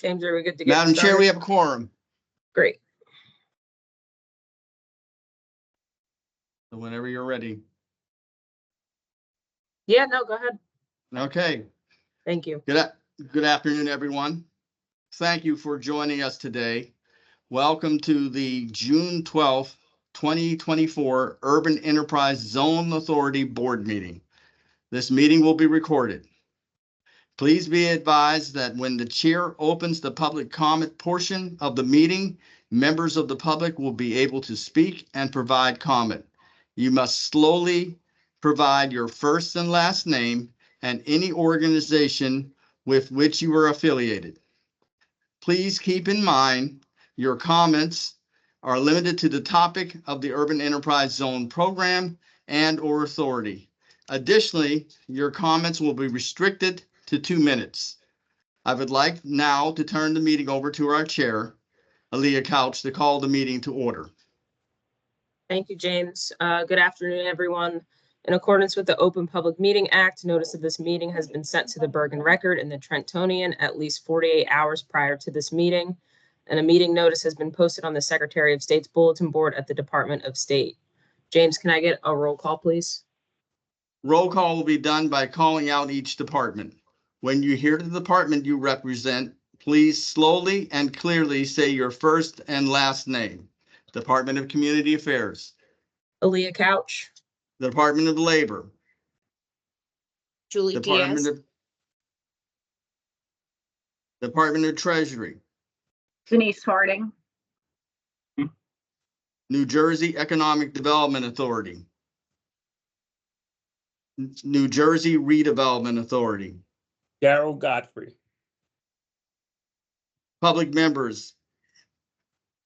James, are we good to get Madam started? Chair, we have a quorum. Great. So whenever you're ready. Yeah, no, go ahead. Okay. Thank you. Good afternoon, everyone. Thank you for joining us today. Welcome to the June 12th, 2024 Urban Enterprise Zone Authority Board meeting. This meeting will be recorded. Please be advised that when the chair opens the public comment portion of the meeting, members of the public will be able to speak and provide comment. You must slowly provide your first and last name and any organization with which you are affiliated. Please keep in mind your comments are limited to the topic of the Urban Enterprise Zone program and/or authority. Additionally, your comments will be restricted to 2 minutes. I would like now to turn the meeting over to our chair, Aaliyah Couch, to call the meeting to order. Thank you, James. Good afternoon, everyone. In accordance with the Open Public Meeting Act, notice of this meeting has been sent to the Bergen Record and the Trentonian at least 48 hours prior to this meeting, and a meeting notice has been posted on the Secretary of State's bulletin board at the Department of State. James, can I get a roll call, please? Roll call will be done by calling out each department. When you hear the department you represent, please slowly and clearly say your first and last name. Department of Community Affairs. Aaliyah Couch. The Department of Labor. Julie Diaz. Department of Treasury. Denise Harding. New Jersey Economic Development Authority. New Jersey Redevelopment Authority. Daryl Godfrey. Public members.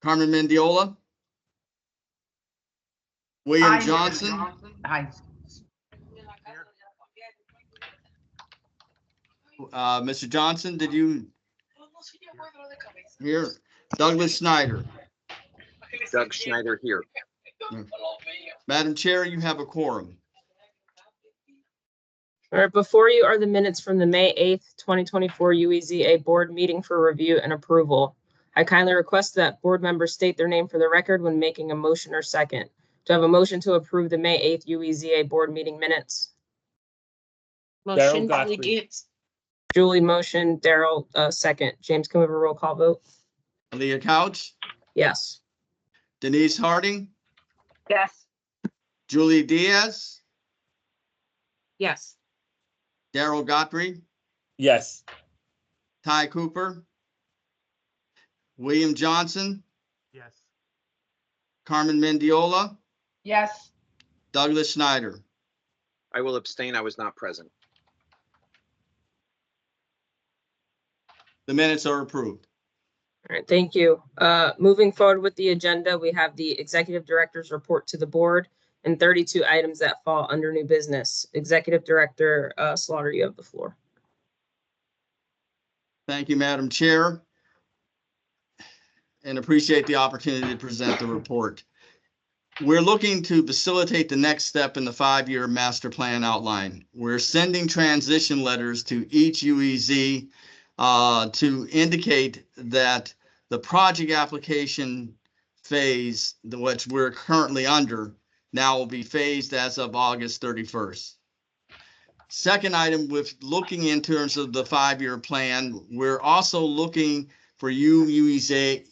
Carmen Mendiola. William Johnson. Aye. Mr. Johnson, did you hear? Douglas Schneider. Doug Schneider here. Madam Chair, you have a quorum. All right, before you are the minutes from the May 8th, 2024 UEZA board meeting for review and approval. I kindly request that board members state their name for the record when making a motion or second. Do I have a motion to approve the May 8th UEZA board meeting minutes? Motion, Godfrey. Julie Diaz. Julie motion, Daryl second. James, can we have a roll call vote? Aaliyah Couch. Yes. Denise Harding. Yes. Julie Diaz. Yes. Daryl Godfrey. Yes. Ty Cooper. William Johnson. Yes. Carmen Mendiola. Yes. Douglas Schneider. I will abstain. I was not present. The minutes are approved. All right, thank you. Moving forward with the agenda, we have the executive director's report to the board and 32 items that fall under new business. Executive Director Slaughter, you have the floor. Thank you, Madam Chair, and appreciate the opportunity to present the report. We're looking to facilitate the next step in the 5-year master plan outline. We're sending transition letters to each UEZ to indicate that the project application phase, which we're currently under, now will be phased as of August 31st. Second item, with looking in terms of the 5-year plan, we're also looking for you UEZA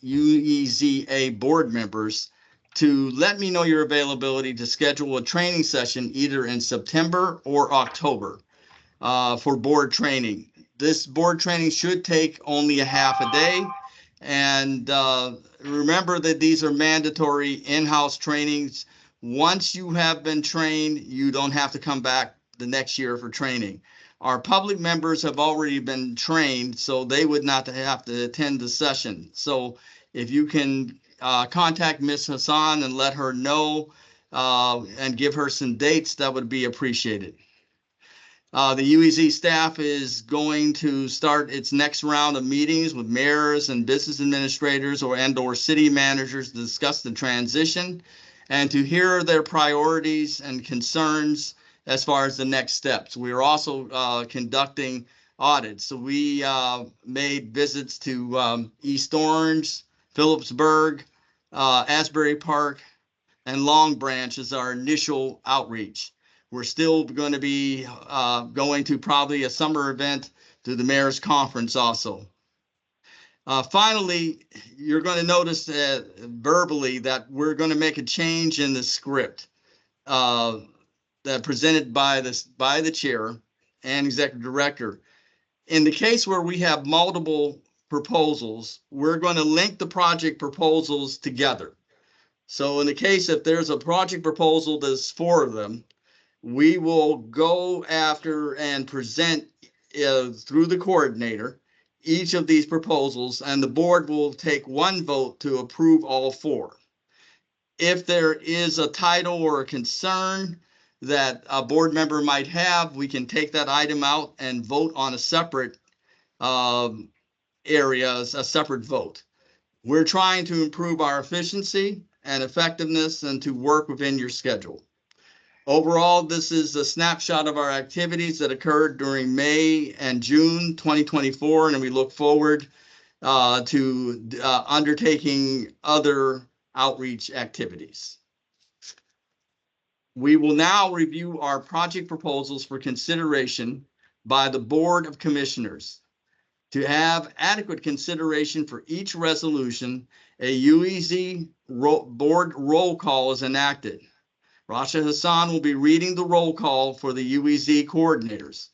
board members to let me know your availability to schedule a training session either in September or October for board training. This board training should take only a half a day. And remember that these are mandatory in-house trainings. Once you have been trained, you don't have to come back the next year for training. Our public members have already been trained, so they would not have to attend the session. So if you can contact Ms. Hassan and let her know and give her some dates, that would be appreciated. The UEZ staff is going to start its next round of meetings with mayors and business administrators or city managers to discuss the transition and to hear their priorities and concerns as far as the next steps. We are also conducting audit. So we made visits to East Orange, Phillipsburg, Asbury Park, and Long Branch as our initial outreach. We're still going to be going to probably a summer event to the mayor's conference also. Finally, you're going to notice verbally that we're going to make a change in the script that presented by the chair and executive director. In the case where we have multiple proposals, we're going to link the project proposals together. So in the case if there's a project proposal that's 4 of them, we will go after and present through the coordinator each of these proposals, and the board will take 1 vote to approve all 4. If there is a title or a concern that a board member might have, we can take that item out and vote on a separate area, a separate vote. We're trying to improve our efficiency and effectiveness and to work within your schedule. Overall, this is a snapshot of our activities that occurred during May and June 2024, and we look forward to undertaking other outreach activities. We will now review our project proposals for consideration by the Board of Commissioners. To have adequate consideration for each resolution, a UEZ board roll call is enacted. Rasha Hassan will be reading the roll call for the UEZ coordinators.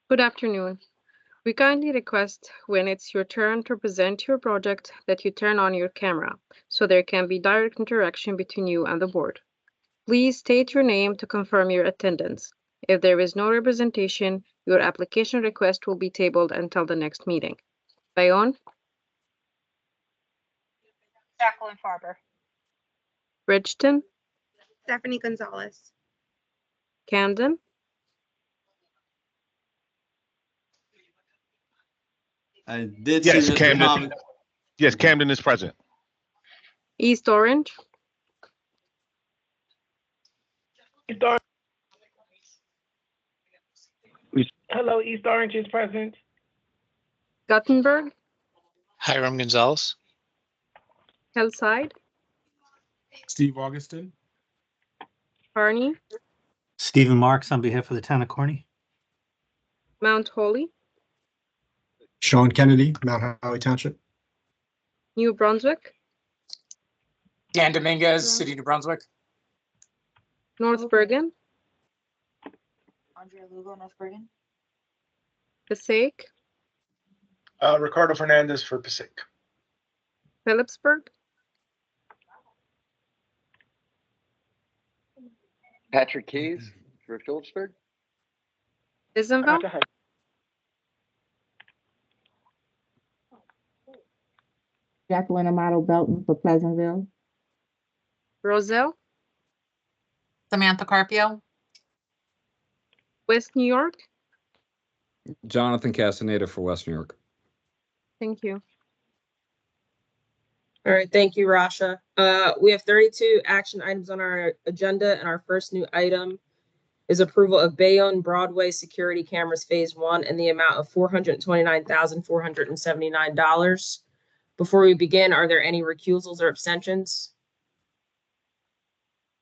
Good afternoon. We kindly request when it's your turn to present your project that you turn on your camera so there can be direct interaction between you and the board. Please state your name to confirm your attendance. If there is no representation, your application request will be tabled until the next meeting. Bayonne, Jacqueline Farber. Bridgeton, Stephanie Gonzalez. Camden, I did see Yes, Mr. Camden. Thomas. Yes, Camden is present. East Orange, Hello, East Orange is present. Gothenburg, Hiram Gonzalez. Hillside, Steve Augustin. Harney, Stephen Marks on behalf of the town of Corny. Mount Holly, Sean Kennedy, Mount Holly Township. New Brunswick, Dan Dominguez, City of New Brunswick. North Bergen, Andrea Lugo, North Bergen. Passaic, Ricardo Fernandez for Passaic. Phillipsburg, Patrick Keys for Phillipsburg. Pleasantville, Jacqueline Amato Belton for Pleasantville. Roselle, Samantha Carpio. West New York. Jonathan Castaneda for West New York. Thank you. All right, thank you, Rasha. We have 32 action items on our agenda, and our first new item is approval of Bayonne Broadway security cameras phase 1 in the amount of $429,479. Before we begin, are there any recusals or abstentions?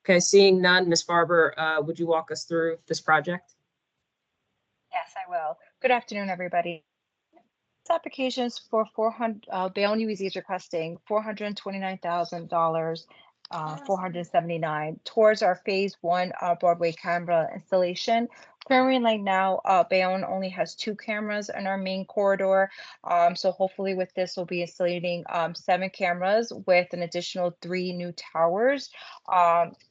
Okay, seeing none, Ms. Farber, would you walk us through this project? Yes, I will. Good afternoon, everybody. This application is for 400, Bayonne UEZ is requesting $429,000, 479 towards our phase 1 Broadway camera installation. Currently, right now, Bayonne only has 2 cameras in our main corridor. So hopefully with this, we'll be installing 7 cameras with an additional 3 new towers.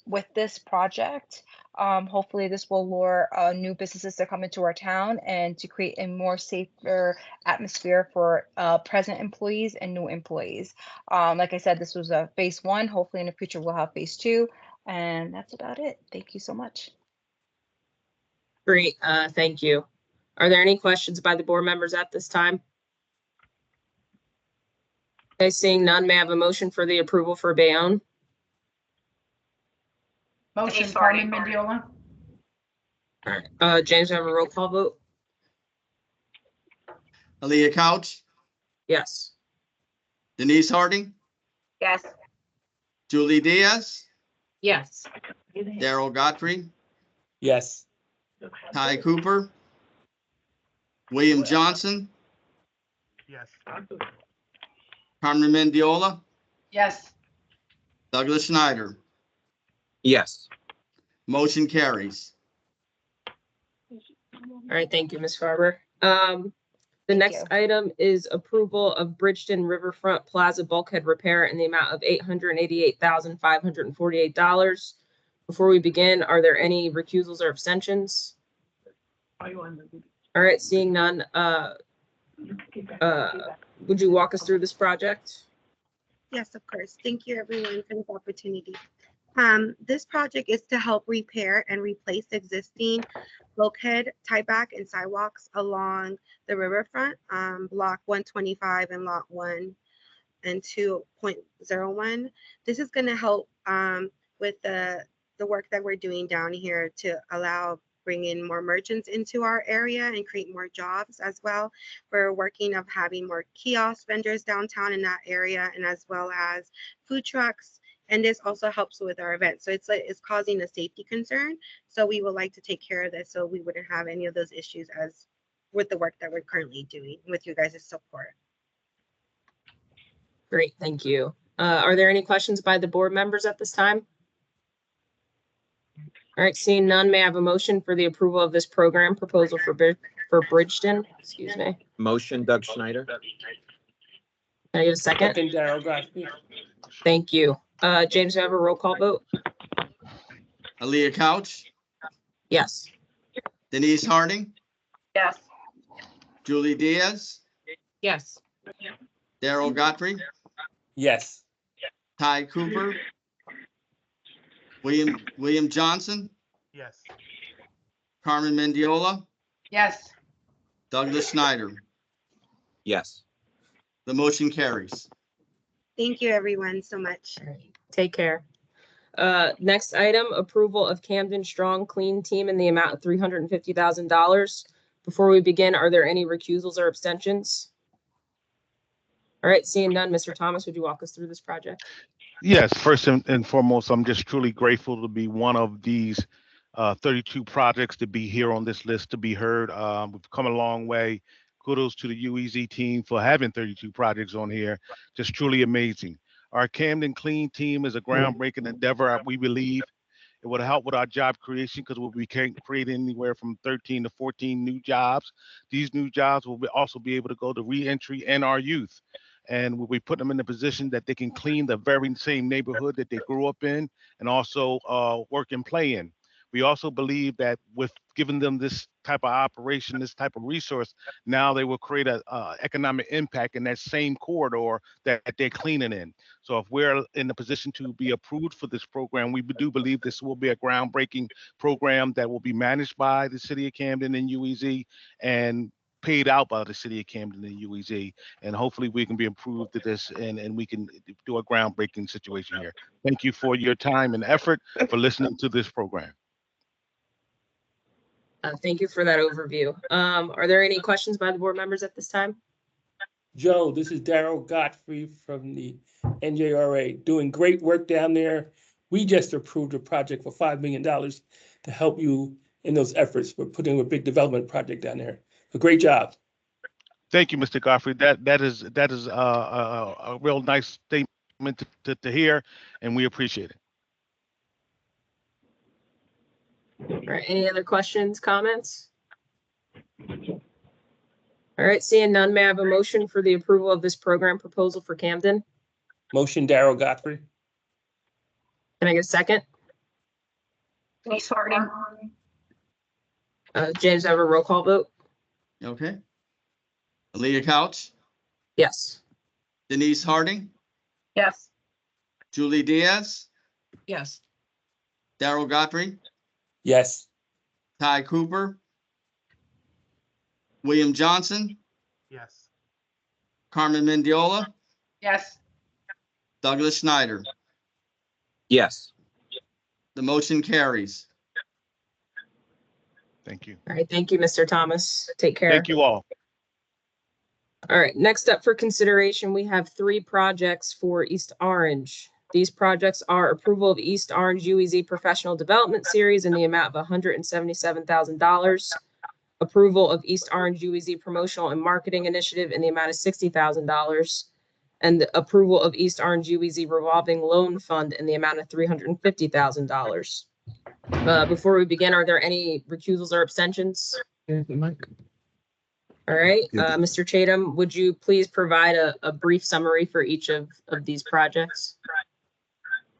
With this project, hopefully this will lure new businesses to come into our town and to create a more safer atmosphere for present employees and new employees. Like I said, this was a phase 1. Hopefully in the future we'll have phase 2, and that's about it. Thank you so much. Great, thank you. Are there any questions by the board members at this time? Okay, seeing none, may I have a motion for the approval for Bayonne? Motion, Carmen Mendiola. All right, James, have a roll call vote? Aaliyah Couch, Yes. Denise Harding, Yes. Julie Diaz, Yes. Daryl Godfrey, Yes. Ty Cooper, William Johnson, Yes. Carmen Mendiola, Yes. Douglas Schneider. Yes. Motion carries. All right, thank you, Ms. Farber. The Thank next you. item is approval of Bridgeton Riverfront Plaza bulkhead repair in the amount of $888,548. Before we begin, are there any recusals or abstentions? All right, seeing none, would you walk us through this project? Yes, of course. Thank you, everyone, for this opportunity. This project is to help repair and replace existing bulkhead tieback and sidewalks along the riverfront, block 125 and lot 1 and 2.01. This is going to help with the work that we're doing down here to bring in more merchants into our area and create more jobs as well. We're working of having more kiosk vendors downtown in that area, and as well as food trucks. And this also helps with our events. So it's causing a safety concern. So we would like to take care of this so we wouldn't have any of those issues as with the work that we're currently doing with you guys' support. Great, thank you. Are there any questions by the board members at this time? All right, seeing none, may I have a motion for the approval of this program proposal for Bridgeton? Excuse me. Motion, Doug Schneider. Can I get a second? Second, Daryl Godfrey. Thank you. James, do I have a roll call vote? Aaliyah Couch, Yes. Denise Harding, Yes. Julie Diaz, Yes. Daryl Godfrey, Yes. Ty Cooper, William Johnson, Yes. Carmen Mendiola, Yes. Douglas Schneider. Yes. The motion carries. Thank you, everyone, so much. All right, take care. Next item, approval of Camden Strong Clean Team in the amount of $350,000. Before we begin, are there any recusals or abstentions? All right, seeing none, Mr. Thomas, would you walk us through this project? Yes, first and foremost, I'm just truly grateful to be one of these 32 projects to be here on this list to be heard. We've come a long way. Kudos to the UEZ team for having 32 projects on here. Just truly amazing. Our Camden Clean Team is a groundbreaking endeavor. We believe it would help with our job creation because we can create anywhere from 13 to 14 new jobs. These new jobs will also be able to go to reentry and our youth. And we put them in a position that they can clean the very same neighborhood that they grew up in and also work and play in. We also believe that with giving them this type of operation, this type of resource, now they will create a economic impact in that same corridor that they're cleaning in. So if we're in the position to be approved for this program, we do believe this will be a groundbreaking program that will be managed by the city of Camden and UEZ and paid out by the city of Camden and UEZ. And hopefully we can be approved to this and we can do a groundbreaking situation here. Thank you for your time and effort for listening to this program. Thank you for that overview. Are there any questions by the board members at this time? Joe, this is Daryl Godfrey from the NJRA, doing great work down there. We just approved a project for $5 million to help you in those efforts. We're putting a big development project down there. A great job. Thank you, Mr. Godfrey. That is a real nice statement to hear, and we appreciate it. All right, any other questions, comments? All right, seeing none, may I have a motion for the approval of this program proposal for Camden? Motion, Daryl Godfrey. Can I get a second? Denise Harding. James, I have a roll call vote? Okay. Aaliyah Couch, Yes. Denise Harding, Yes. Julie Diaz, Yes. Daryl Godfrey, Yes. Ty Cooper, William Johnson, Yes. Carmen Mendiola, Yes. Douglas Schneider. Yes. The motion carries. Thank you. All right, thank you, Mr. Thomas. Take care. Thank you all. All right, next up for consideration, we have 3 projects for East Orange. These projects are approval of East Orange UEZ Professional Development Series in the amount of $177,000. Approval of East Orange UEZ Promotional and Marketing Initiative in the amount of $60,000. And the approval of East Orange UEZ Revolving Loan Fund in the amount of $350,000. Before we begin, are there any recusals or abstentions? All right, Mr. Chatham, would you please provide a brief summary for each of these projects?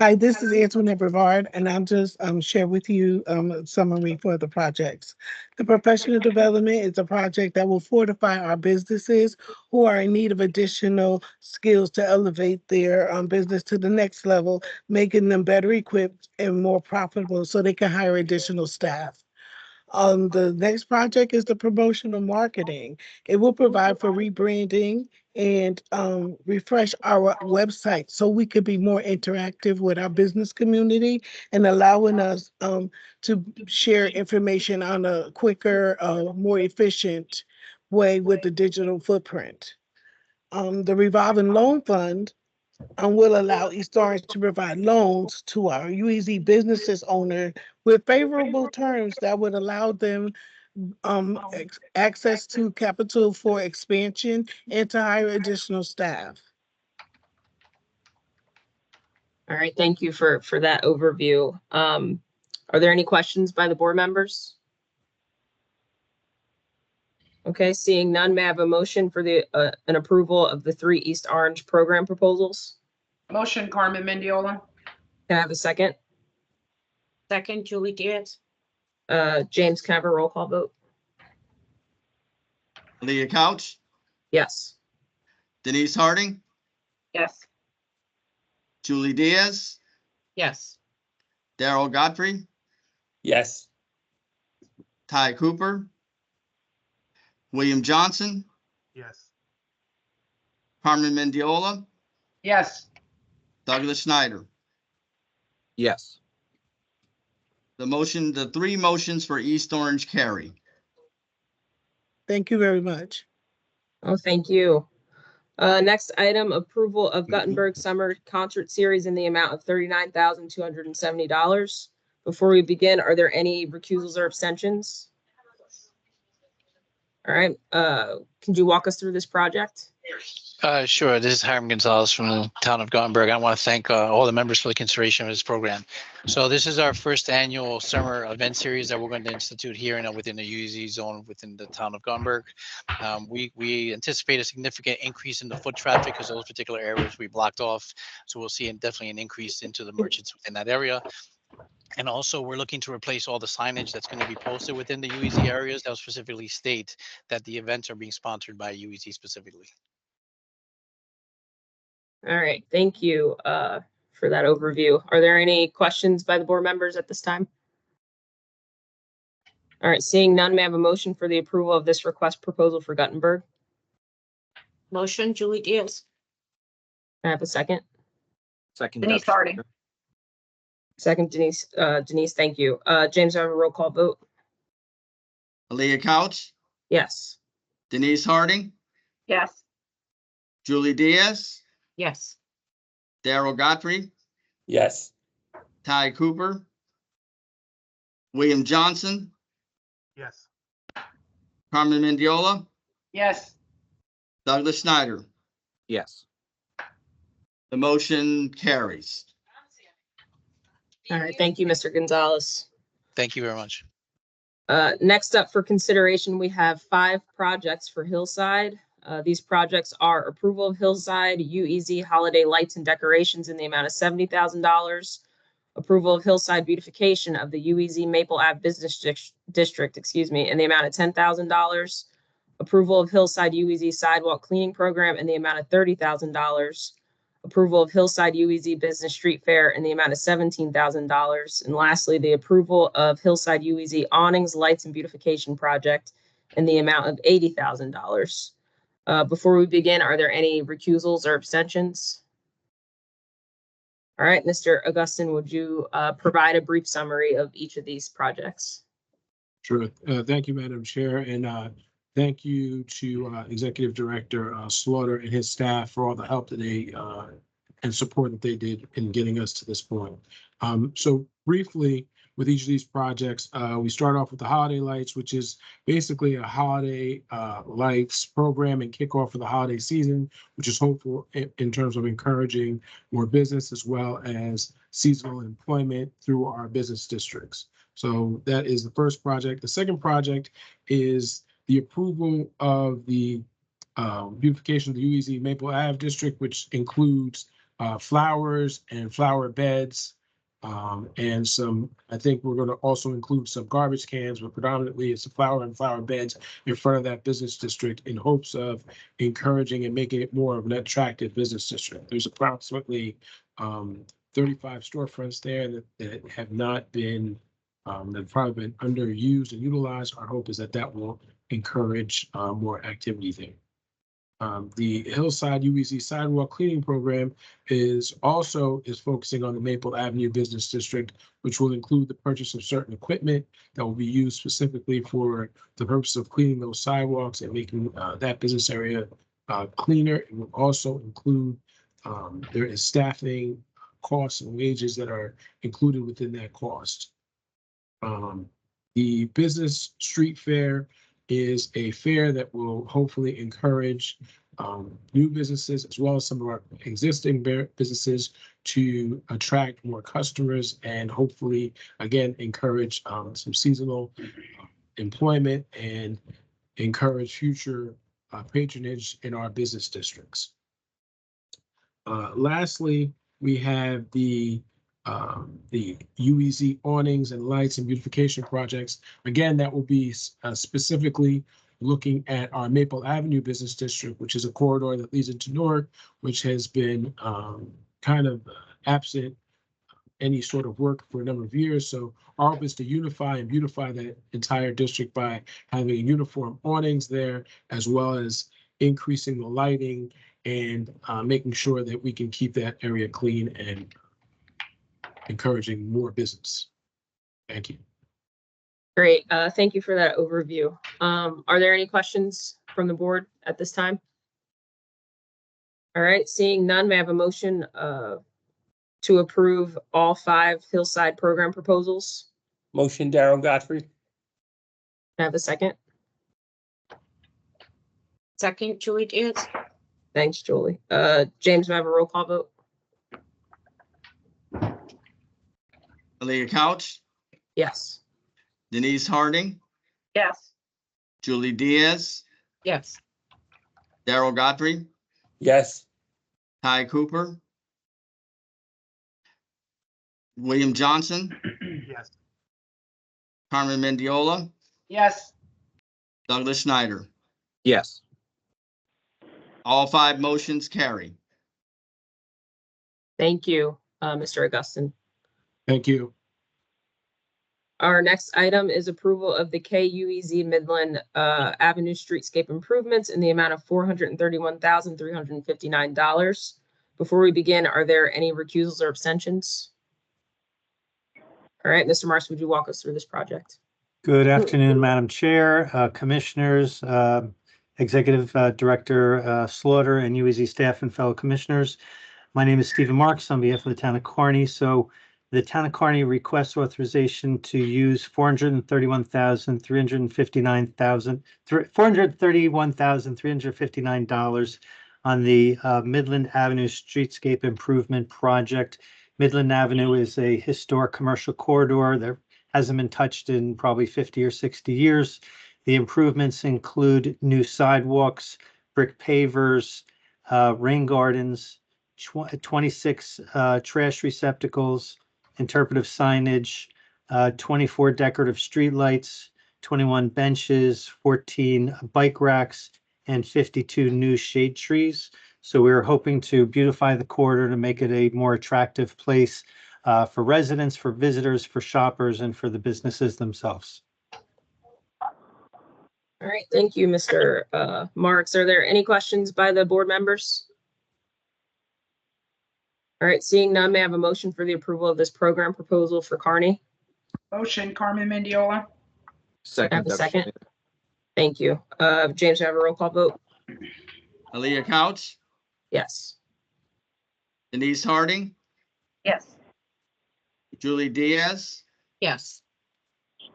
Hi, this is Antoinette Brevard, and I'll just share with you a summary for the projects. The professional development is a project that will fortify our businesses who are in need of additional skills to elevate their business to the next level, making them better equipped and more profitable so they can hire additional staff. The next project is the promotional marketing. It will provide for rebranding and refresh our website so we could be more interactive with our business community and allowing us to share information on a quicker, more efficient way with the digital footprint. The revolving loan fund will allow East Orange to provide loans to our UEZ businesses owner with favorable terms that would allow them access to capital for expansion and to hire additional staff. All right, thank you for that overview. Are there any questions by the board members? Okay, seeing none, may I have a motion for the an approval of the 3 East Orange program proposals? Motion, Carmen Mendiola. Can I have a second? Second, Julie Diaz. James, can I have a roll call vote? Leah Couch, Yes. Denise Harding, Yes. Julie Diaz, Yes. Daryl Godfrey, Yes. Ty Cooper, William Johnson, Yes. Carmen Mendiola, Yes. Douglas Schneider. Yes. The 3 motions for East Orange carry. Thank you very much. Oh, thank you. Next item, approval of Guttenberg Summer Concert Series in the amount of $39,270. Before we begin, are there any recusals or abstentions? All right, can you walk us through this project? Sure. This is Hiram Gonzalez from the town of Gothenburg. I want to thank all the members for the consideration of this program. So this is our first annual summer event series that we're going to institute here within the UEZ zone within the town of Gothenburg. We anticipate a significant increase in the foot traffic because those particular areas we blocked off. So we'll see definitely an increase into the merchants within that area. And also, we're looking to replace all the signage that's going to be posted within the UEZ areas that will specifically state that the events are being sponsored by UEZ specifically. All right, thank you for that overview. Are there any questions by the board members at this time? All right, seeing none, may I have a motion for the approval of this request proposal for Guttenberg? Motion, Julie Diaz. Can I have a second? Second. Denise Doug Harding. Schneider. Second, Denise. Denise, thank you. James, I have a roll call vote? Leah Couch, Yes. Denise Harding, Yes. Julie Diaz, Yes. Daryl Godfrey, Yes. Ty Cooper, William Johnson, Yes. Carmen Mendiola, Yes. Douglas Schneider. Yes. The motion carries. All right, thank you, Mr. Gonzalez. Thank you very much. Next up for consideration, we have 5 projects for Hillside. These projects are approval of Hillside UEZ holiday lights and decorations in the amount of $70,000. Approval of Hillside beautification of the UEZ Maple Ave Business District, in the amount of $10,000. Approval of Hillside UEZ sidewalk cleaning program in the amount of $30,000. Approval of Hillside UEZ Business Street Fair in the amount of $17,000. And lastly, the approval of Hillside UEZ awnings, lights, and beautification project in the amount of $80,000. Before we begin, are there any recusals or abstentions? All right, Mr. Augustin, would you provide a brief summary of each of these projects? Sure. Thank you, Madam Chair. And Thank you to Executive Director Slaughter and his staff for all the help that they and support that they did in getting us to this point. So briefly, with each of these projects, we start off with the holiday lights, which is basically a holiday lights program and kickoff for the holiday season, which is hopeful in terms of encouraging more business as well as seasonal employment through our business districts. So that is the first project. The second project is the approval of the beautification of the UEZ Maple Ave district, which includes flowers and flower beds, and some, I think we're going to also include some garbage cans, but predominantly it's the flower and flower beds in front of that business district in hopes of encouraging and making it more of an attractive business district. There's approximately 35 storefronts there that have not been, that have probably been underused and utilized. Our hope is that that will encourage more activity there. The Hillside UEZ Sidewalk Cleaning Program is focusing on the Maple Avenue Business District, which will include the purchase of certain equipment that will be used specifically for the purpose of cleaning those sidewalks and making that business area cleaner. It will also include, there is staffing costs and wages that are included within that cost. The Business Street Fair is a fair that will hopefully encourage new businesses as well as some of our existing businesses to attract more customers and hopefully, again, encourage some seasonal employment and encourage future patronage in our business districts. Lastly, we have the UEZ awnings and lights and beautification projects. Again, that will be specifically looking at our Maple Avenue Business District, which is a corridor that leads into Newark, which has been kind of absent any sort of work for a number of years. So our hope is to unify and beautify that entire district by having uniform awnings there, as well as increasing the lighting and making sure that we can keep that area clean and encouraging more business. Thank you. Great. Thank you for that overview. Are there any questions from the board at this time? All right, seeing none, may I have a motion to approve all 5 Hillside program proposals? Motion, Darrell Godfrey. Can I have a second? Second, Julie Diaz. Thanks, Julie. James, may I have a roll call vote? Leah Couch, Yes. Denise Harding, Yes. Julie Diaz, Yes. Darrell Godfrey, Yes. Ty Cooper, William Johnson, Yes. Carmen Mendiola, Yes. Douglas Schneider. Yes. All 5 motions carry. Thank you, Mr. Augustin. Thank you. Our next item is approval of the KUEZ Midland Avenue Streetscape improvements in the amount of $431,359. Before we begin, are there any recusals or abstentions? All right, Mr. Marks, would you walk us through this project? Good afternoon, Madam Chair, Commissioners, Executive Director Slaughter, and UEZ staff and fellow commissioners. My name is Stephen Marks on behalf of the town of Kearney. So the town of Kearney requests authorization to use $431,359 on the Midland Avenue Streetscape Improvement Project. Midland Avenue is a historic commercial corridor that hasn't been touched in probably 50 or 60 years. The improvements include new sidewalks, brick pavers, rain gardens, 26 trash receptacles, interpretive signage, 24 decorative streetlights, 21 benches, 14 bike racks, and 52 new shade trees. So we're hoping to beautify the corridor to make it a more attractive place for residents, for visitors, for shoppers, and for the businesses themselves. All right, thank you, Mr. Marks. Are there any questions by the board members? All right, seeing none, may I have a motion for the approval of this program proposal for Kearney? Motion, Carmen Mendiola. Can I have a second? Thank you. James, we have a roll call vote? Aaliyah Couch, Yes. Denise Harding, Yes. Julie Diaz, Yes.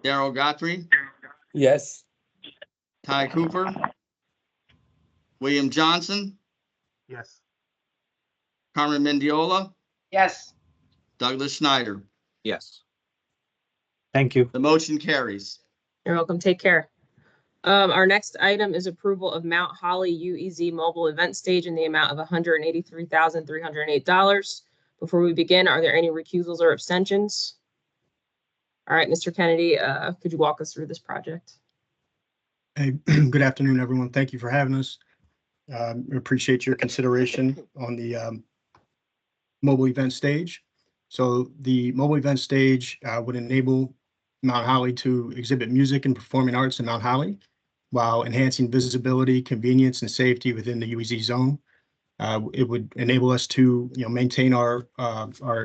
Daryl Godfrey, Yes. Ty Cooper, William Johnson, Yes. Carmen Mendiola, Yes. Douglas Schneider. Yes. Thank you. The motion carries. You're welcome. Take care. Our next item is approval of Mount Holly UEZ mobile event stage in the amount of $183,308. Before we begin, are there any recusals or abstentions? All right, Mr. Kennedy, could you walk us through this project? Hey, good afternoon, everyone. Thank you for having us. We appreciate your consideration on the mobile event stage. So the mobile event stage would enable Mount Holly to exhibit music and performing arts in Mount Holly while enhancing visibility, convenience, and safety within the UEZ zone. It would enable us to, maintain our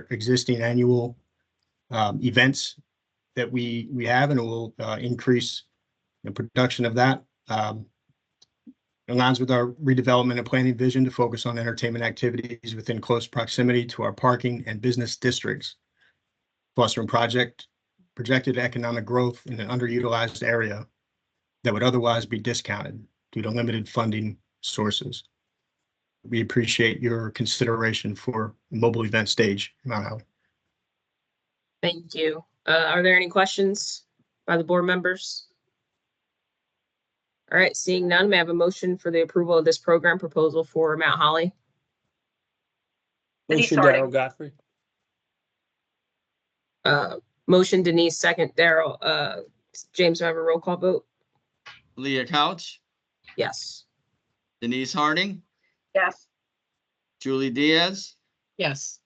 existing annual events that we have, and it will increase the production of that. Aligns with our redevelopment and planning vision to focus on entertainment activities within close proximity to our parking and business districts, fostering projected economic growth in an underutilized area that would otherwise be discounted due to limited funding sources. We appreciate your consideration for mobile event stage in Mount Holly. Thank you. Are there any questions by the board members? All right, seeing none, may I have a motion for the approval of this program proposal for Mount Holly? Denise Motion Harding. Darrell Godfrey. Motion Denise, second Daryl. James, do I have a roll call vote? Aaliyah Couch, Yes. Denise Harding, Yes. Julie Diaz, Yes.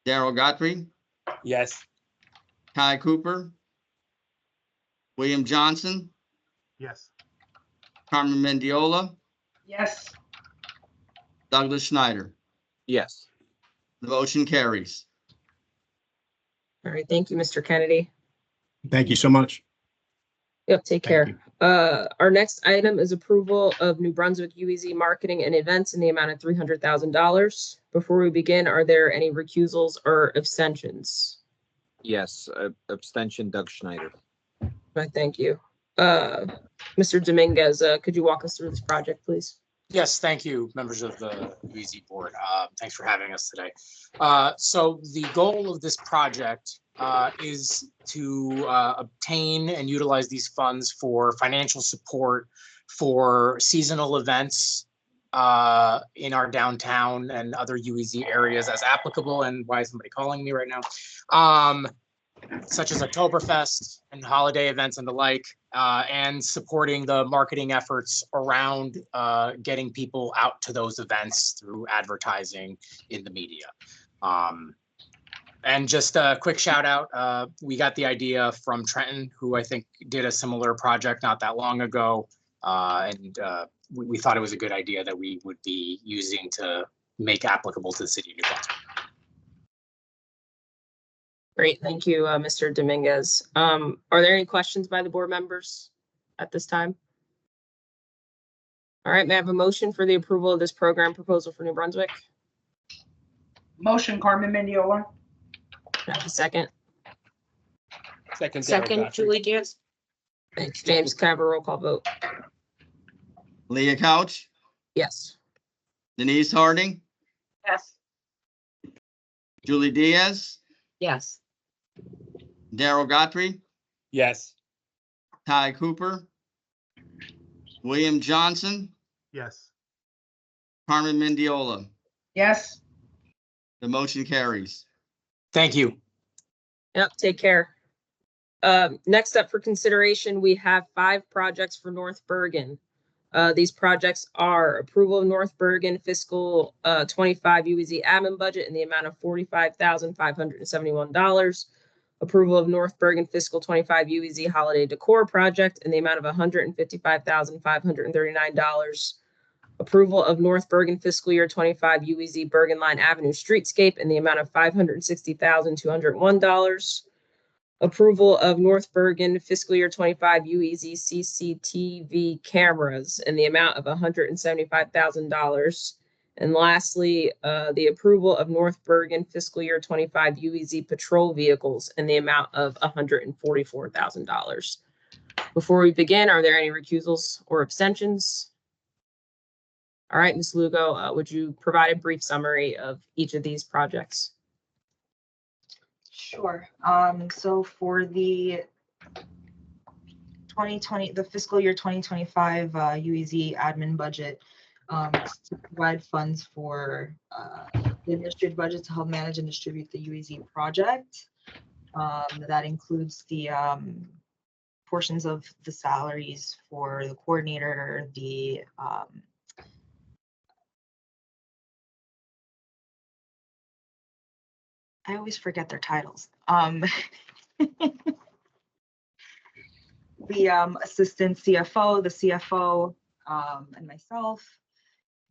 Daryl Godfrey, Yes. Ty Cooper, William Johnson, Yes. Carmen Mendiola, Yes. Douglas Schneider. Yes. The motion carries. All right, thank you, Mr. Kennedy. Thank you so much. Yep, take Thank care. you. Our next item is approval of New Brunswick UEZ marketing and events in the amount of $300,000. Before we begin, are there any recusals or abstentions? Yes. Abstention, Doug Schneider. Right, thank you. Mr. Dominguez, could you walk us through this project, please? Yes, thank you, members of the UEZ board. Thanks for having us today. So the goal of this project is to obtain and utilize these funds for financial support for seasonal events in our downtown and other UEZ areas as applicable. And why is somebody calling me right now? Such as Oktoberfest and holiday events and the like, and supporting the marketing efforts around getting people out to those events through advertising in the media. And just a quick shout out, we got the idea from Trenton, who I think did a similar project not that long ago. And we thought it was a good idea that we would be using to make applicable to the city of New Brunswick. Great, thank you, Mr. Dominguez. Are there any questions by the board members at this time? All right, may I have a motion for the approval of this program proposal for New Brunswick? Motion Carmen Mendiola. Can I have a second? Second. Darrell Second Godfrey. Julie Diaz. Thanks, James. Can I have a roll call vote? Aaliyah Couch, Yes. Denise Harding, Yes. Julie Diaz, Yes. Daryl Godfrey, Yes. Ty Cooper, William Johnson, Yes. Carmen Mendiola. Yes. The motion carries. Thank you. Yep, take care. Next up for consideration, we have 5 projects for North Bergen. These projects are approval of North Bergen fiscal 25 UEZ admin budget in the amount of $45,571. Approval of North Bergen fiscal 25 UEZ holiday decor project in the amount of $155,539. Approval of North Bergen fiscal year 25 UEZ Bergen Line Avenue streetscape in the amount of $560,201. Approval of North Bergen fiscal year 25 UEZ CCTV cameras in the amount of $175,000. And lastly, the approval of North Bergen fiscal year 25 UEZ patrol vehicles in the amount of $144,000. Before we begin, are there any recusals or abstentions? All right, Ms. Lugo, would you provide a brief summary of each of these projects? Sure. So for the 2020, the fiscal year 2025 UEZ admin budget, to provide funds for the administrative budget to help manage and distribute the UEZ project. That includes the portions of the salaries for the coordinator, the I always forget their titles. The assistant CFO, the CFO, and myself.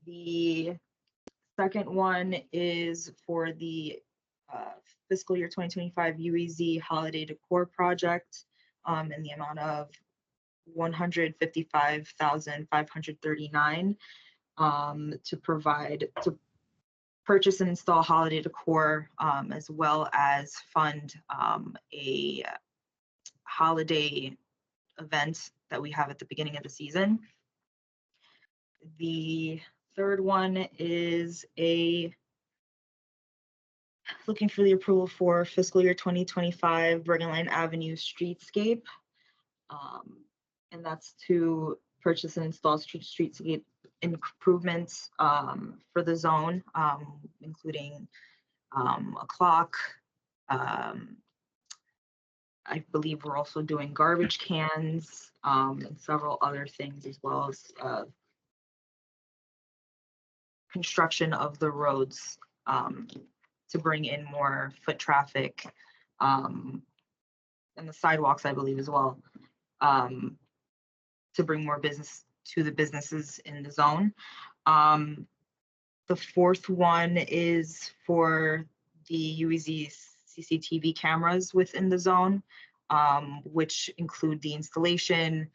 The second one is for the fiscal year 2025 UEZ holiday decor project in the amount of $155,539 to purchase and install holiday decor, as well as fund a holiday event that we have at the beginning of the season. The third one is looking for the approval for fiscal year 2025 Bergen Line Avenue streetscape. And that's to purchase and install streetscape improvements for the zone, including a clock. I believe we're also doing garbage cans and several other things, as well as construction of the roads to bring in more foot traffic and the sidewalks, I believe, as well, to bring more business to the businesses in the zone. The fourth one is for the UEZ CCTV cameras within the zone, which include the installation,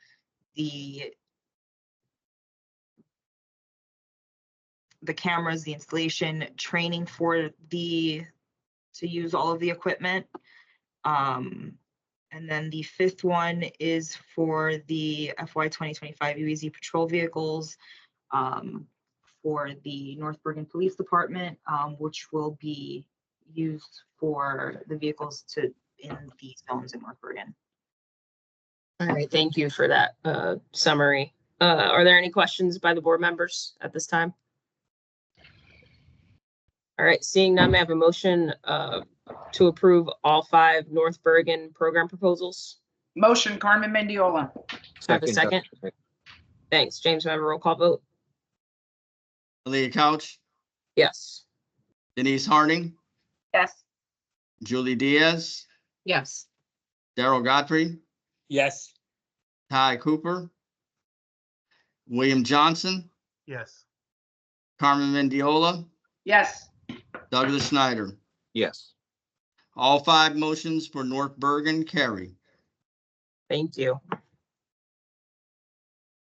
the cameras, the installation, training to use all of the equipment. And then the fifth one is for the FY 2025 UEZ patrol vehicles for the North Bergen Police Department, which will be used for the vehicles in the zones in North Bergen. All right, thank you for that summary. Are there any questions by the board members at this time? All right, seeing none, may I have a motion to approve all 5 North Bergen program proposals? Motion, Carmen Mendiola. Have a second? Thanks. James, may I have a roll call vote? Leah Couch, Yes. Denise Harding, Yes. Julie Diaz, Yes. Daryl Godfrey, Yes. Ty Cooper, William Johnson, Yes. Carmen Mendiola, Yes. Douglas Snyder. Yes. All 5 motions for North Bergen carry. Thank you.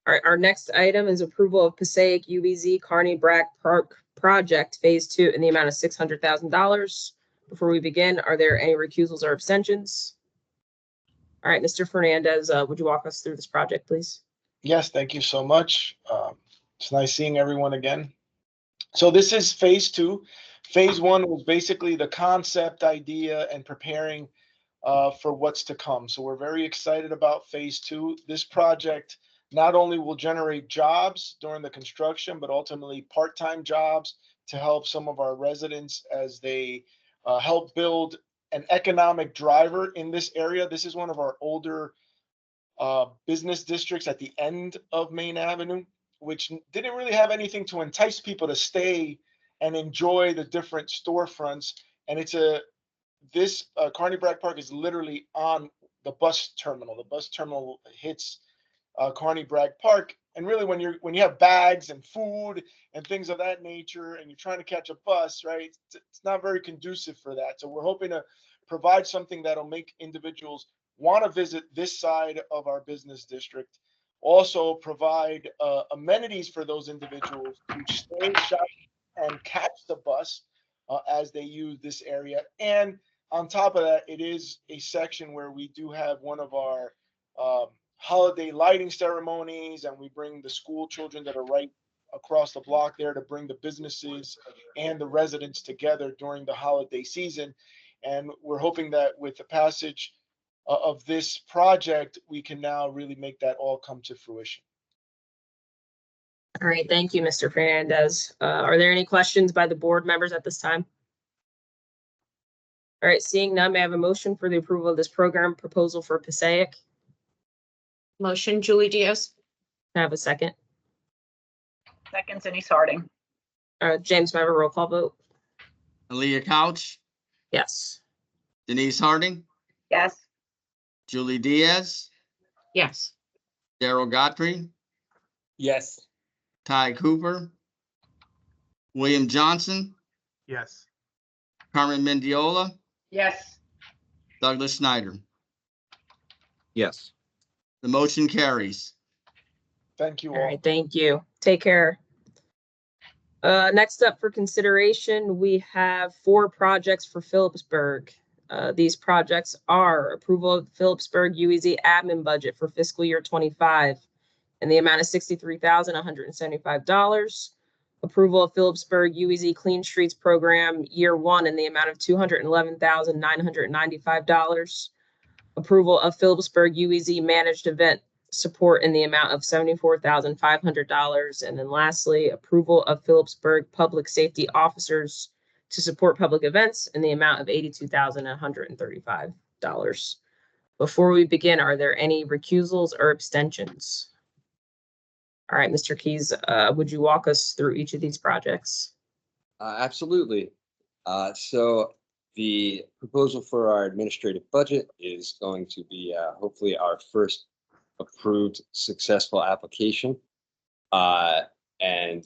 All right, our next item is approval of Passaic UBZ Carney Bragg Park Project Phase 2 in the amount of $600,000. Before we begin, are there any recusals or abstentions? All right, Mr. Fernandez, would you walk us through this project, please? Yes, thank you so much. It's nice seeing everyone again. So this is phase 2. Phase 1 was basically the concept idea and preparing for what's to come. So we're very excited about phase 2. This project not only will generate jobs during the construction, but ultimately part-time jobs to help some of our residents as they help build an economic driver in this area. This is one of our older business districts at the end of Main Avenue, which didn't really have anything to entice people to stay and enjoy the different storefronts. And this Carney Bragg Park is literally on the bus terminal. The bus terminal hits Carney Bragg Park, And really, when you have bags and food and things of that nature, and you're trying to catch a bus, right? It's not very conducive for that. So we're hoping to provide something that'll make individuals want to visit this side of our business district. Also provide amenities for those individuals to stay, shop, and catch the bus as they use this area. And on top of that, it is a section where we do have one of our holiday lighting ceremonies, and we bring the school children that are right across the block there to bring the businesses and the residents together during the holiday season. And we're hoping that with the passage of this project, we can now really make that all come to fruition. All right, thank you, Mr. Fernandez. Are there any questions by the board members at this time? All right, seeing none, may I have a motion for the approval of this program proposal for Passaic? Motion, Julie Diaz. Can I have a second? Second, Denise Harding. James, may I have a roll call vote? Aaliyah Couch, Yes. Denise Harding, Yes. Julie Diaz, Yes. Daryl Godfrey, Yes. Ty Cooper, William Johnson, Yes. Carmen Mendiola, Yes. Douglas Snyder. Yes. The motion carries. Thank you All all. right, thank you. Take care. Next up for consideration, we have 4 projects for Phillipsburg. These projects are approval of Phillipsburg UEZ admin budget for fiscal year 25 in the amount of $63,175. Approval of Phillipsburg UEZ Clean Streets Program year 1 in the amount of $211,995. Approval of Phillipsburg UEZ managed event support in the amount of $74,500. And then lastly, approval of Phillipsburg public safety officers to support public events in the amount of $82,135. Before we begin, are there any recusals or abstentions? All right, Mr. Keys, would you walk us through each of these projects? Absolutely. So the proposal for our administrative budget is going to be hopefully our first approved successful application. And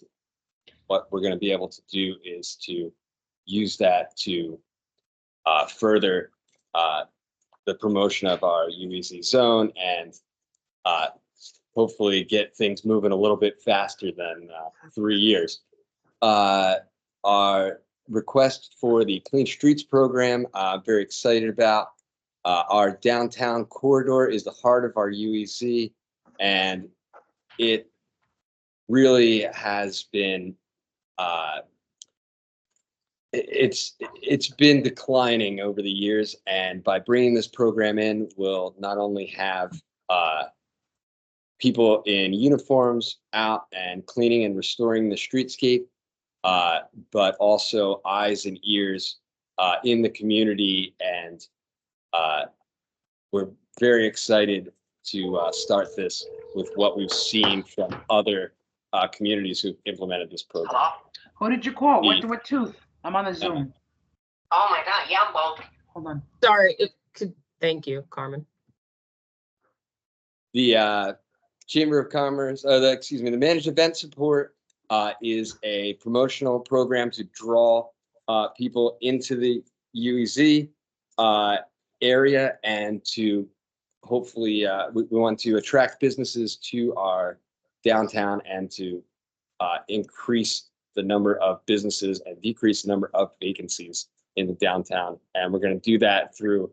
what we're going to be able to do is to use that to further the promotion of our UEZ zone and hopefully get things moving a little bit faster than 3 years. Our request for the Clean Streets program, I'm very excited about. Our downtown corridor is the heart of our UEZ, and it really has been it's been declining over the years. And by bringing this program in, we'll not only have people in uniforms out and cleaning and restoring the streetscape, but also eyes and ears in the community. And we're very excited to start this with what we've seen from other communities who've implemented this program. Who did you call? What tooth? I'm on the Zoom. Oh my God, yeah, I'm bald. Hold on. Sorry, thank you, Carmen. The Chamber of Commerce, the managed event support is a promotional program to draw people into the UEZ area and to hopefully we want to attract businesses to our downtown and to increase the number of businesses and decrease the number of vacancies in the downtown. And we're going to do that through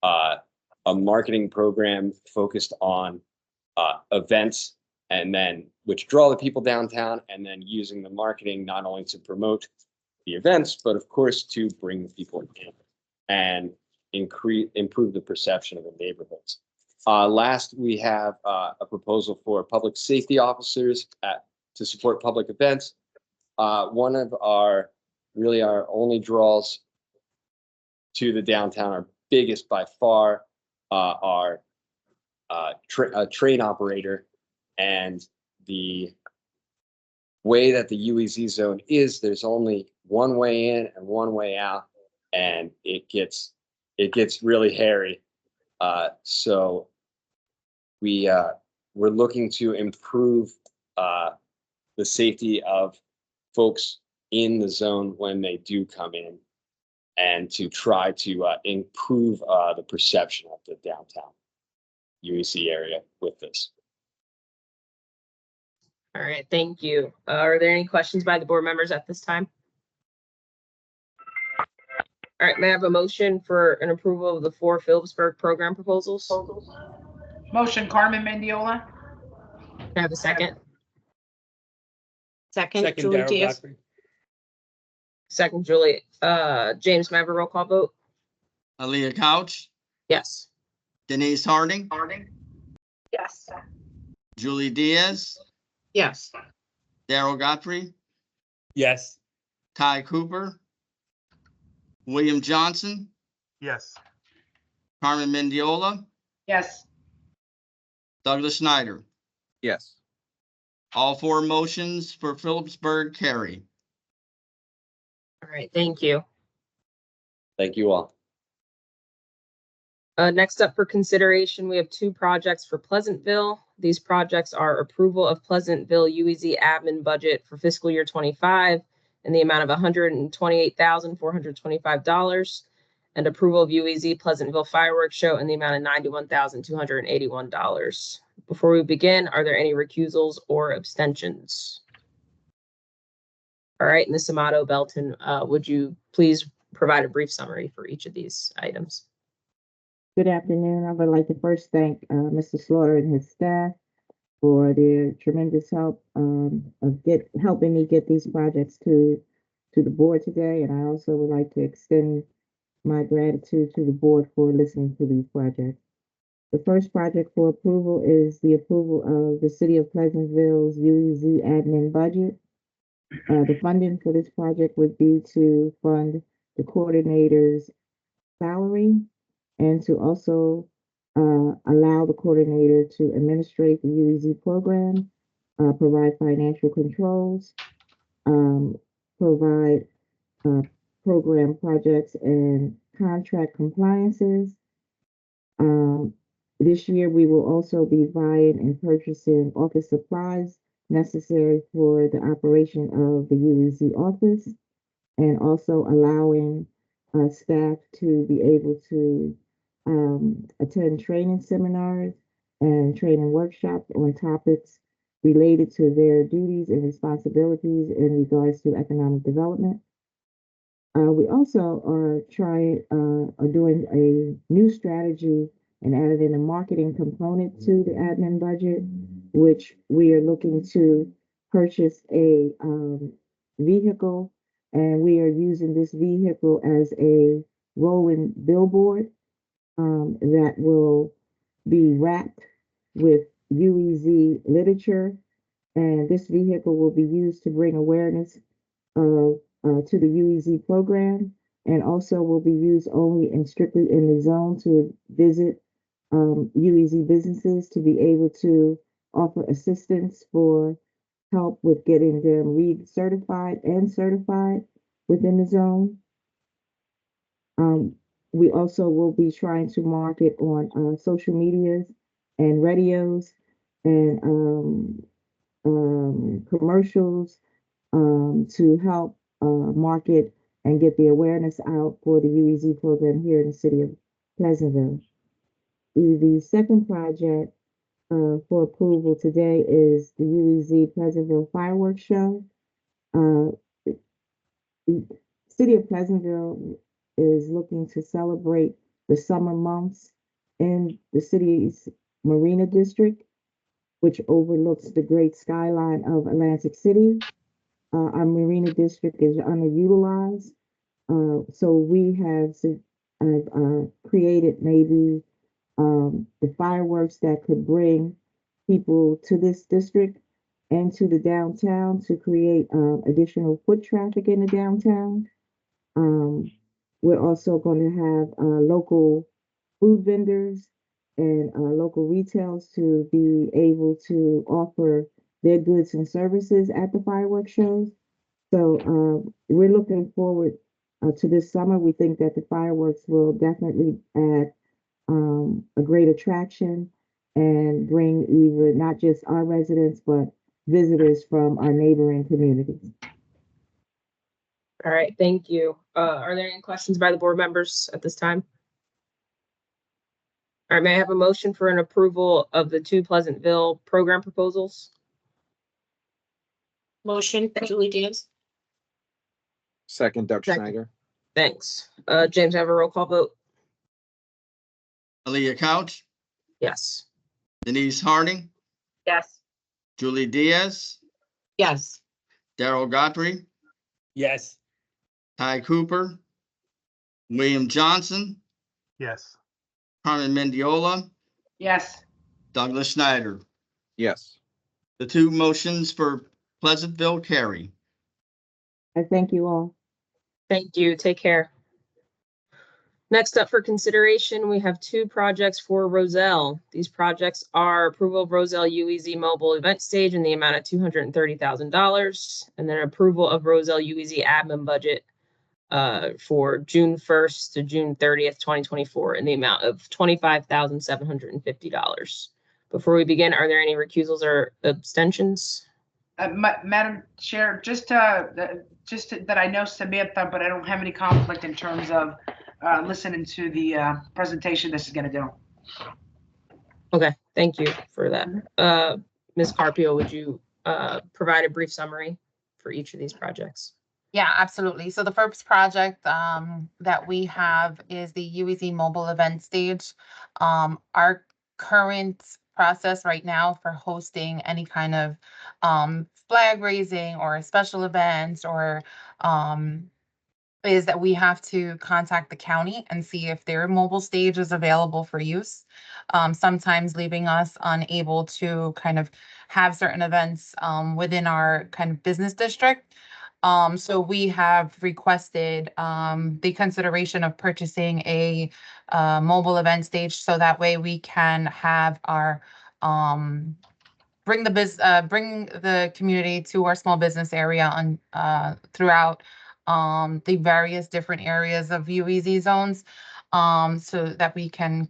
a marketing program focused on events, and then which draw the people downtown, and then using the marketing not only to promote the events, but of course to bring the people in and improve the perception of the neighborhoods. Last, we have a proposal for public safety officers to support public events. One of our only draws to the downtown, our biggest by far, are a train operator. And the way that the UEZ zone is, there's only one way in and one way out, and it gets really hairy. So we're looking to improve the safety of folks in the zone when they do come in, and to try to improve the perception of the downtown UEC area with this. All right, thank you. Are there any questions by the board members at this time? All right, may I have a motion for an approval of the 4 Phillipsburg program proposals? Motion, Carmen Mendiola. Can I have a second? Second, Darrell Godfrey. Second, Julie. James, may I have a roll call vote? Aaliyah Couch, Yes. Denise Harding, Yes. Julie Diaz, Yes. Darrell Godfrey, Yes. Ty Cooper, William Johnson, Yes. Carmen Mendiola, Yes. Douglas Schneider. Yes. All 4 motions for Phillipsburg carry. All right, thank you. Thank you all. Next up for consideration, we have 2 projects for Pleasantville. These projects are approval of Pleasantville UEZ admin budget for fiscal year 25 in the amount of $128,425 and approval of UEZ Pleasantville fireworks show in the amount of $91,281. Before we begin, are there any recusals or abstentions? All right, Ms. Amato Belton, would you please provide a brief summary for each of these items? Good afternoon. I would like to first thank Mr. Slaughter and his staff for their tremendous help of helping me get these projects to the board today. And I also would like to extend my gratitude to the board for listening to these projects. The first project for approval is the approval of the City of Pleasantville's UEZ admin budget. The funding for this project would be to fund the coordinator's salary and to also allow the coordinator to administrate the UEZ program, provide financial controls, provide program projects and contract compliances. This year, we will also be buying and purchasing office supplies necessary for the operation of the UEZ office, and also allowing staff to be able to attend training seminars and training workshops on topics related to their duties and responsibilities in regards to economic development. We also are doing a new strategy and added in a marketing component to the admin budget, which we are looking to purchase a vehicle, and we are using this vehicle as a rolling billboard that will be wrapped with UEZ literature, and this vehicle will be used to bring awareness of to the UEZ program, and also will be used only and strictly in the zone to visit UEZ businesses to be able to offer assistance for help with getting them certified within the zone. We also will be trying to market on social medias and radios and commercials to help market and get the awareness out for the UEZ program here in the city of Pleasantville. The second project for approval today is the UEZ Pleasantville fireworks show. The city of Pleasantville is looking to celebrate the summer months in the city's Marina District, which overlooks the great skyline of Atlantic City. Our Marina District is underutilized, so we have created maybe the fireworks that could bring people to this district and to the downtown to create additional foot traffic in the downtown. We're also going to have local food vendors and local retails to be able to offer their goods and services at the fireworks shows. So we're looking forward to this summer. We think that the fireworks will definitely add a great attraction and bring even not just our residents, but visitors from our neighboring communities. All right, thank you. Are there any questions by the board members at this time? All right, may I have a motion for an approval of the two Pleasantville program proposals? Motion, Julie Diaz. Second, Doug Second. Schneider. Thanks. James, have a roll call vote? Aaliyah Couch, Yes. Denise Harding, Yes. Julie Diaz, Yes. Daryl Godfrey, Yes. Ty Cooper, William Johnson, Yes. Carmen Mendiola, Yes. Douglas Schneider. Yes. The two motions for Pleasantville carry. I thank you all. Thank you. Take care. Next up for consideration, we have two projects for Roselle. These projects are approval of Roselle UEZ mobile event stage in the amount of $230,000, and then approval of Roselle UEZ admin budget for June 1st to June 30th, 2024 in the amount of $25,750. Before we begin, are there any recusals or abstentions? Madam Chair, just that I know Samantha, but I don't have any conflict in terms of listening to the presentation this is going to do. Okay, thank you for that. Ms. Carpio, would you provide a brief summary for each of these projects? Yeah, absolutely. So the first project that we have is the UEZ mobile event stage. Our current process right now for hosting any kind of flag raising or special events or is that we have to contact the county and see if their mobile stage is available for use. Sometimes leaving us unable to kind of have certain events within our kind of business district. So we have requested the consideration of purchasing a mobile event stage so that way we can have our bring the community to our small business area on throughout the various different areas of UEZ zones, so that we can,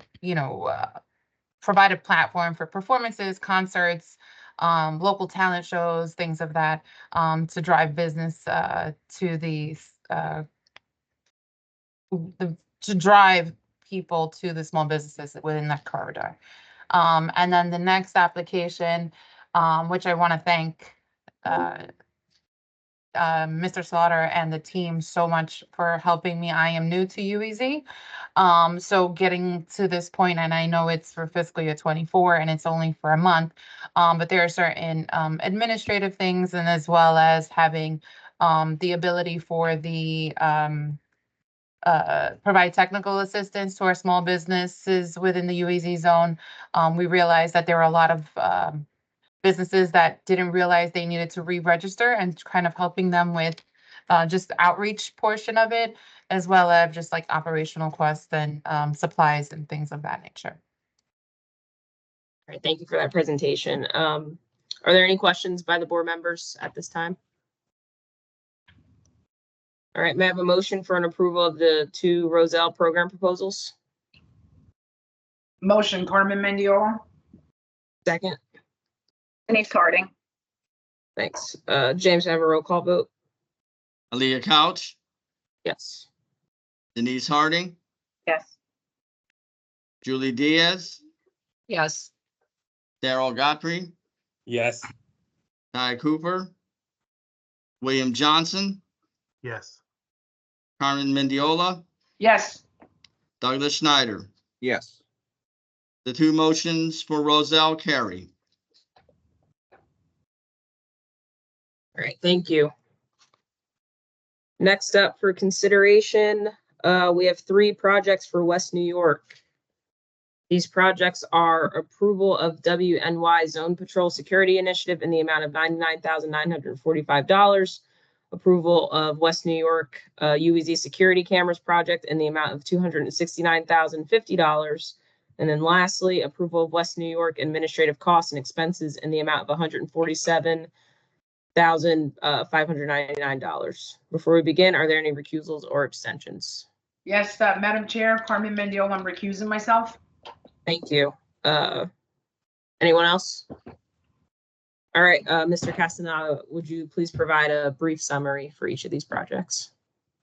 provide a platform for performances, concerts, local talent shows, things of that, to drive business to drive people to the small businesses within that corridor. And then the next application, which I want to thank Mr. Slaughter and the team so much for helping me. I am new to UEZ. So getting to this point, and I know it's for fiscal year 24 and it's only for a month, but there are certain administrative things, and as well as having the ability for the provide technical assistance to our small businesses within the UEZ zone. We realized that there are a lot of businesses that didn't realize they needed to re-register, and kind of helping them with just the outreach portion of it, as well as just like operational costs and supplies and things of that nature. All right, thank you for that presentation. Are there any questions by the board members at this time? All right, may I have a motion for an approval of the two Roselle program proposals? Motion, Carmen Mendiola. Second. Denise Harding. Thanks. James, have a roll call vote? Aaliyah Couch, Yes. Denise Harding, Yes. Julie Diaz, Yes. Daryl Godfrey, Yes. Ty Cooper, William Johnson, Yes. Carmen Mendiola, Yes. Douglas Schneider. Yes. The two motions for Roselle carry. All right, thank you. Next up for consideration, we have three projects for West New York. These projects are approval of WNY Zone Patrol Security Initiative in the amount of $99,945, approval of West New York UEZ Security Cameras Project in the amount of $269,050, and then lastly, approval of West New York administrative costs and expenses in the amount of $147,599. Before we begin, are there any recusals or abstentions? Yes, Madam Chair, Carmen Mendiola, I'm recusing myself. Thank you. Anyone else? All right, Mr. Castaneda, would you please provide a brief summary for each of these projects?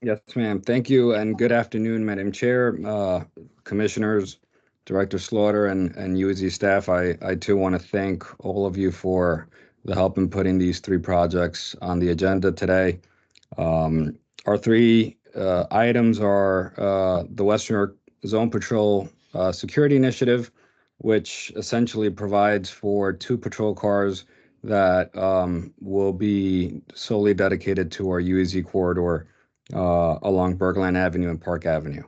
Yes, ma'am. Thank you and good afternoon, Madam Chair, Commissioners, Director Slaughter and UEZ staff. I too want to thank all of you for the help in putting these 3 projects on the agenda today. Our 3 items are the Western New York Zone Patrol Security Initiative, which essentially provides for 2 patrol cars that will be solely dedicated to our UEZ corridor along Bergland Avenue and Park Avenue.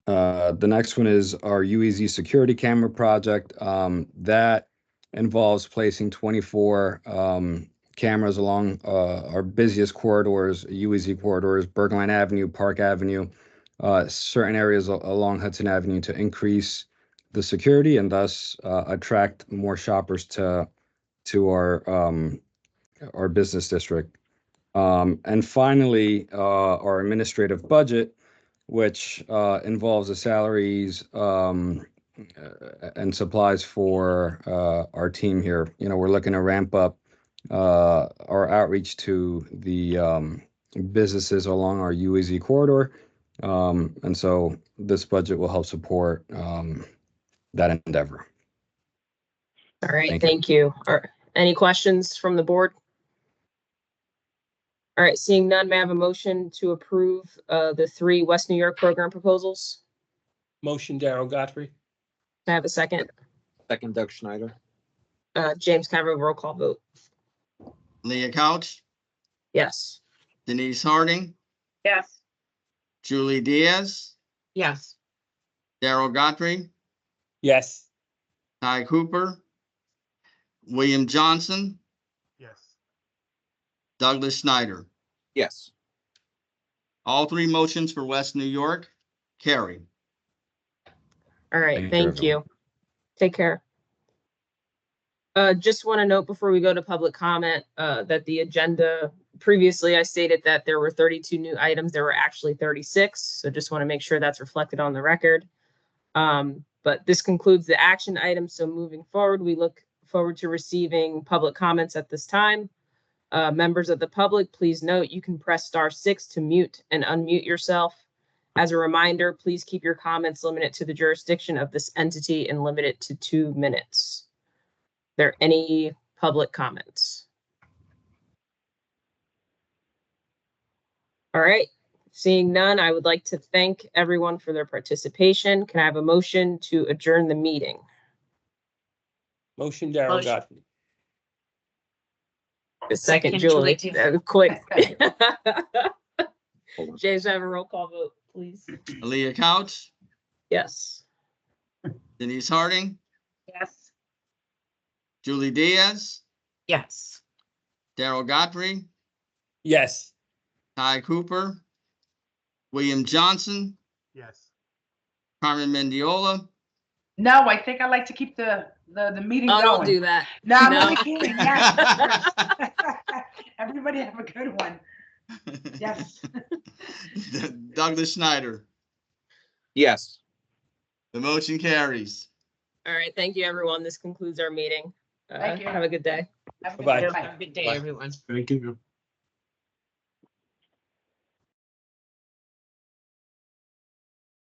The next one is our UEZ security camera project. That involves placing 24 cameras along our busiest corridors, UEZ corridors, Bergland Avenue, Park Avenue, certain areas along Hudson Avenue to increase the security and thus attract more shoppers to our business district. And finally, our administrative budget, which involves the salaries and supplies for our team here. You know, we're looking to ramp up our outreach to the businesses along our UEZ corridor. And so this budget will help support that endeavor. All right, thank you. Any questions from the board? All right, seeing none, may I have a motion to approve the 3 West New York program proposals? Motion, Darrell Godfrey. May I have a second? Second, Doug Schneider. James, can I have a roll call vote? Leah Couch, Yes. Denise Harding, Yes. Julie Diaz, Yes. Darrell Godfrey, Yes. Ty Cooper, William Johnson, Yes. Douglas Schneider. Yes. All 3 motions for West New York carry. All right, Thank you, thank you. Take care. Just want to note before we go to public comment that the agenda, previously I stated that there were 32 new items. There were actually 36. So just want to make sure that's reflected on the record. But this concludes the action items. So moving forward, we look forward to receiving public comments at this time. Members of the public, please note you can press *6 to mute and unmute yourself. As a reminder, please keep your comments limited to the jurisdiction of this entity and limit it to 2 minutes. Are there any public comments? All right, seeing none, I would like to thank everyone for their participation. Can I have a motion to adjourn the meeting? Motion, Darrell Motion. Godfrey. The second, Julie. Quick. James, have a roll call vote, please. Leah Couch, Yes. Denise Harding, Yes. Julie Diaz, Yes. Darrell Godfrey, Yes. Ty Cooper, William Johnson, Yes. Carmen Mendiola, No, I think I like to keep the meeting Oh, going. don't do that. No, I'm No. only kidding. Yes. Everybody have a good one. Yes. Douglas Schneider. Yes. The motion carries. All right, thank you, everyone. This concludes our meeting. Thank you. Have a good day. Have a good Bye-bye. day. Have a good day, everyone. Thank you.